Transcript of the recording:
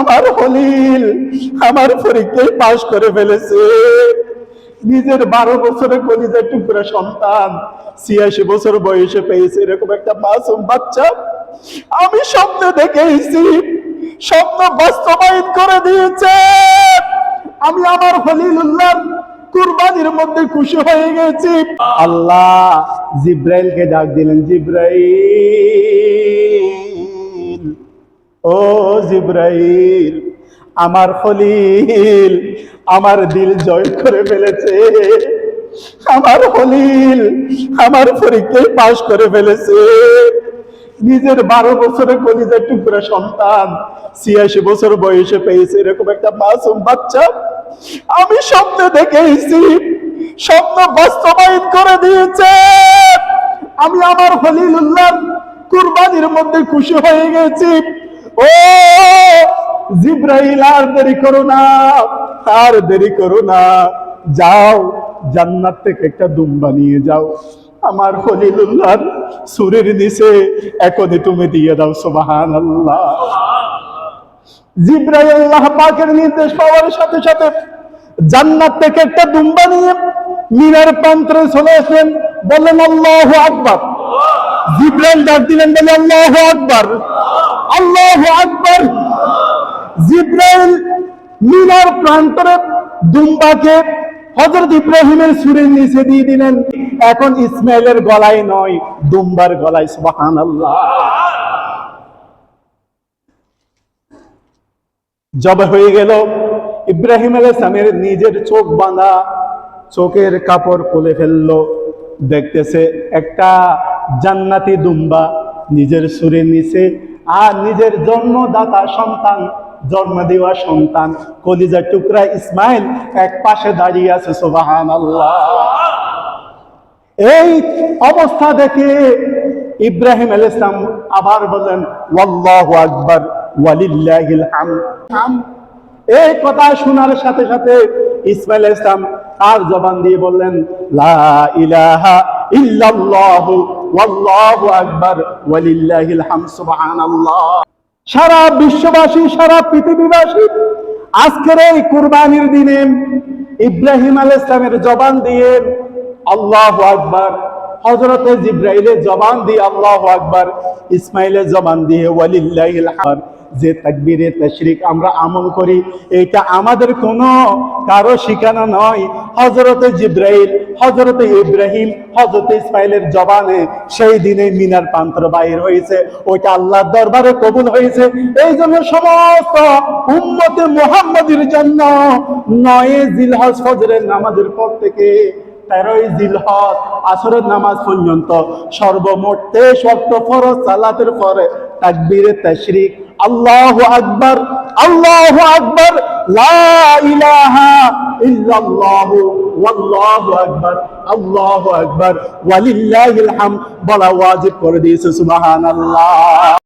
আমার খলিল আমার পরীক্ষায় পাশ করে ফেলেছে। নিজের 12 বছরের কলিজার টুকরা সন্তান 86 বছর বয়সে পেয়েছে এরকম একটা মাসুম বাচ্চা। আমি স্বপ্নে দেখেছি, স্বপ্ন বাস্তবায়ন করে দিয়েছে। আমি আমার খলিলুল্লাহ কুরবানির মধ্যে খুশি হয়ে গেছি। আল্লাহ জিব্রাইলকে ডাক দিলেন, জিব্রাইল, ও জিব্রাইল, আমার খলিল আমার দিল জয় করে ফেলেছে। আমার খলিল আমার পরীক্ষায় পাশ করে ফেলেছে। নিজের 12 বছরের কলিজার টুকরা সন্তান 86 বছর বয়সে পেয়েছে এরকম একটা মাসুম বাচ্চা। আমি স্বপ্নে দেখেছি, স্বপ্ন বাস্তবায়ন করে দিয়েছে। আমি আমার খলিলুল্লাহ কুরবানির মধ্যে খুশি হয়ে গেছি। ও জিব্রাইল, আর দেরি করো না, আর দেরি করো না, যাও জান্নাত থেকে একটা দুম্বা নিয়ে যাও, আমার খলিলুল্লাহ সুরের নিচে এখনই তুমি দিয়ে দাও। সুবহানাল্লাহ। জিব্রাইল আল্লাহ পাকের নির্দেশ পাওয়ার সাথে সাথে জান্নাত থেকে একটা দুম্বা নিয়ে মিনার প্রান্তরে চলে আসলেন। বললেন আল্লাহু আকবার। জিব্রাইল ডাক দিলেন, বলে আল্লাহু আকবার, আল্লাহু আকবার। জিব্রাইল মিনার প্রান্তরে দুম্বাকে হযরত ইব্রাহিমের সুরের নিচে দিয়ে দিলেন। এখন ইসমাইলের গলায় নয়, দুম্বার গলায়। সুবহানাল্লাহ। জবে হয়ে গেল। ইব্রাহিম আলাইহিস সালামের নিজের চোখ বাঁধা, চোখের কাপড় খুলে ফেললো। দেখতেছে একটা জান্নাতি দুম্বা নিজের সুরের নিচে, আর নিজের জন্মদাতা সন্তান, জন্ম দেওয়া সন্তান কলিজার টুকরা ইসমাইল এক পাশে দাঁড়িয়ে আছে। সুবহানাল্লাহ। এই অবস্থা দেখে ইব্রাহিম আলাইহিস সালাম আবার বলেন আল্লাহু আকবার ওয়ালিল্লাহিল হামদ। এই কথা শোনার সাথে সাথে ইসমাইল আলাইহিস সালাম তার জবান দিয়ে বললেন লা ইলাহা ইল্লাল্লাহু ওয়াল্লাহু আকবার ওয়ালিল্লাহিল হামদ। সুবহানাল্লাহ। সারা বিশ্ববাসী, সারা পৃথিবীবাসী আজকের এই কুরবানির দিনে ইব্রাহিম আলাইহিস সালামের জবান দিয়ে আল্লাহু আকবার, হযরতে জিব্রাইলের জবান দিয়ে আল্লাহু আকবার, ইসমাইলের জবান দিয়ে ওয়ালিল্লাহিল হামদ। যে তাকবীরে তাশরিক আমরা আমল করি, এটা আমাদের কোনো কারো শিখানো নয়। হযরতে জিব্রাইল, হযরতে ইব্রাহিম, হযরতে ইসমাইলের জবানে সেই দিনে মিনার প্রান্তর বাইর হয়েছে, ওইটা আল্লাহর দরবারে কবুল হয়েছে। এই জন্য সমস্ত উম্মতে মুহাম্মাদের জন্য 9 জিলহজ ফজরের নামাজের পর থেকে 13 জিলহজ আসরের নামাজ পর্যন্ত সর্বমোট 23 ওয়াক্ত ফরজ সালাতের পরে তাকবীরে তাশরিক আল্লাহু আকবার, আল্লাহু আকবার, লা ইলাহা ইল্লাল্লাহু ওয়াল্লাহু আকবার, আল্লাহু আকবার ওয়ালিল্লাহিল হামদ বলা ওয়াজিব করে দিয়েছে। সুবহানাল্লাহ।